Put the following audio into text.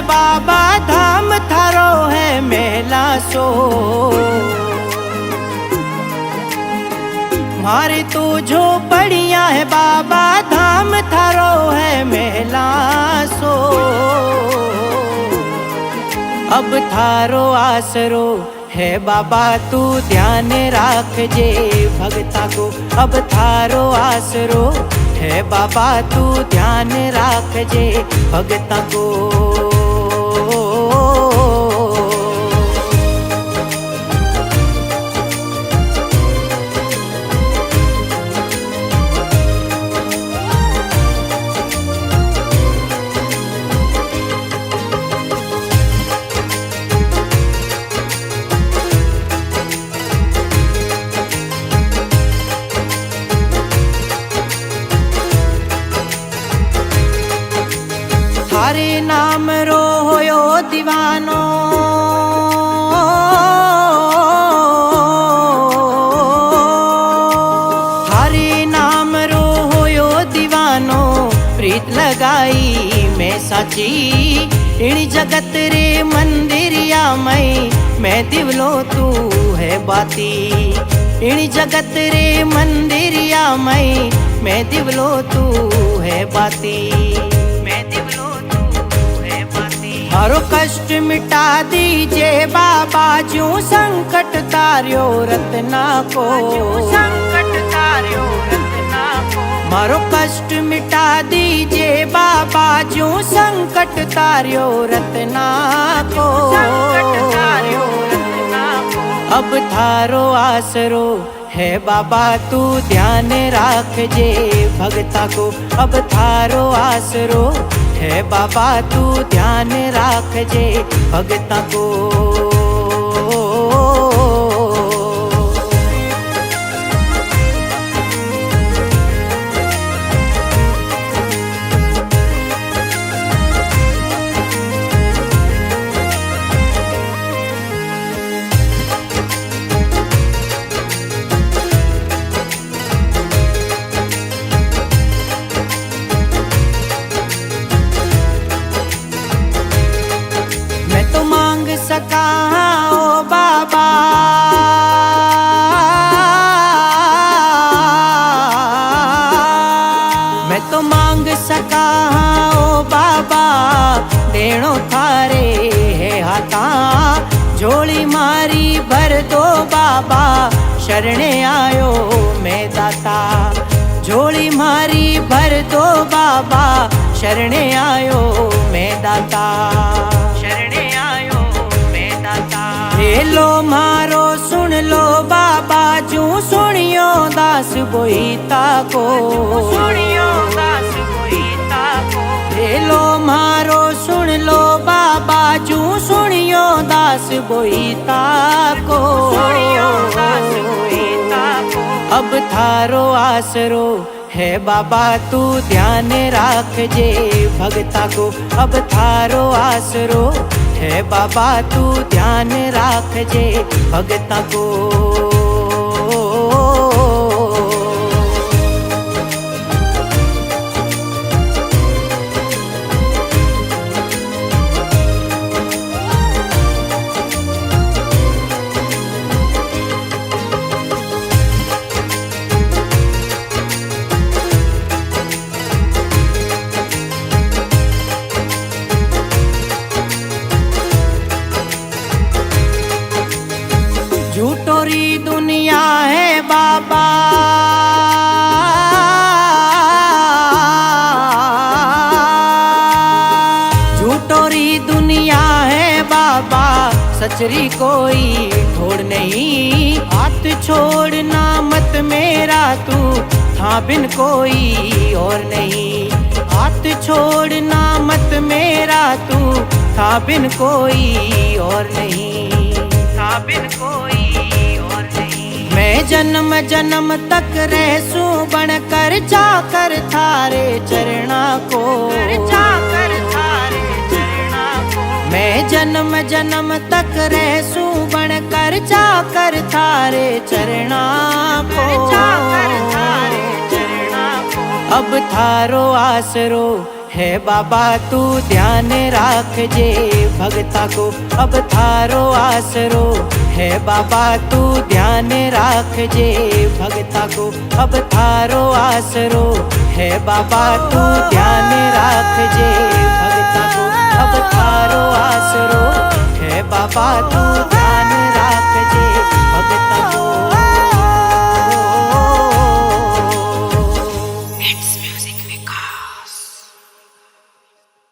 बाबा धाम थारो है मेला सो। मारे तो झोपड़ियाँ है बाबा धाम थारो है मेला सो। अब थारो आसरो है बाबा तू ध्यान राख जे भगता को। अब थारो आसरो है बाबा तू ध्यान राख जे भगता को। थारे नाम रो होयो दीवानो, थारे नाम रो होयो दीवानो। प्रीत लगाई मैं साची इन जगत रे मंदिरिया मैं दिवलो तू है बाती। इन जगत रे मंदिरिया मैं दिवलो तू है बाती। मारो कष्ट मिटा दीजे बाबा जू संकट तार्यो रत्ना को। संकट तार्यो रत्ना को। मारो कष्ट मिटा दीजे बाबा जू संकट तार्यो रत्ना को। संकट तार्यो रत्ना को। अब थारो आसरो है बाबा तू ध्यान राख जे भगता को। अब थारो आसरो है बाबा तू ध्यान राख जे भगता को। सका ओ बाबा मैं तो मांग सका ओ बाबा। देणो थारे है हाथा झोली मारी भर दो बाबा। शरणे आयो मैं दाता झोली मारी भर दो बाबा। शरणे आयो मैं दाता। शरणे आयो लो मारो सुन लो बाबा जू सुनियो दास बोईता को। सुनियो दास बोईता को। लो मारो सुन लो बाबा जू सुनियो दास बोईता को। सुनियो दास बोईता को। अब थारो आसरो है बाबा तू ध्यान राख जे भगता को। अब थारो आसरो है बाबा तू ध्यान राख जे भगता को। झूठोरी दुनिया है बाबा झूठोरी दुनिया है बाबा। सचरी कोई ठोड़ नहीं हाथ छोड़ना मत मेरा तू। था बिन कोई और नहीं हाथ छोड़ना मत मेरा तू। था बिन कोई और नहीं। था बिन कोई और नहीं। मैं जन्म जन्म तक रहसूं बनकर जाकर थारे चरणा को। जाकर थारे चरणा को। मैं जन्म जन्म तक रहसूं बनकर जाकर थारे चरणा को। जाकर थारे चरणा को। अब थारो आसरो है बाबा तू ध्यान राख जे भगता को अब थारो आसरो। है बाबा तू ध्यान राख जे भगता को अब थारो आसरो। है बाबा तू ध्यान राख जे भगता को अब थारो आसरो। है बाबा तू ध्यान राख जे भगता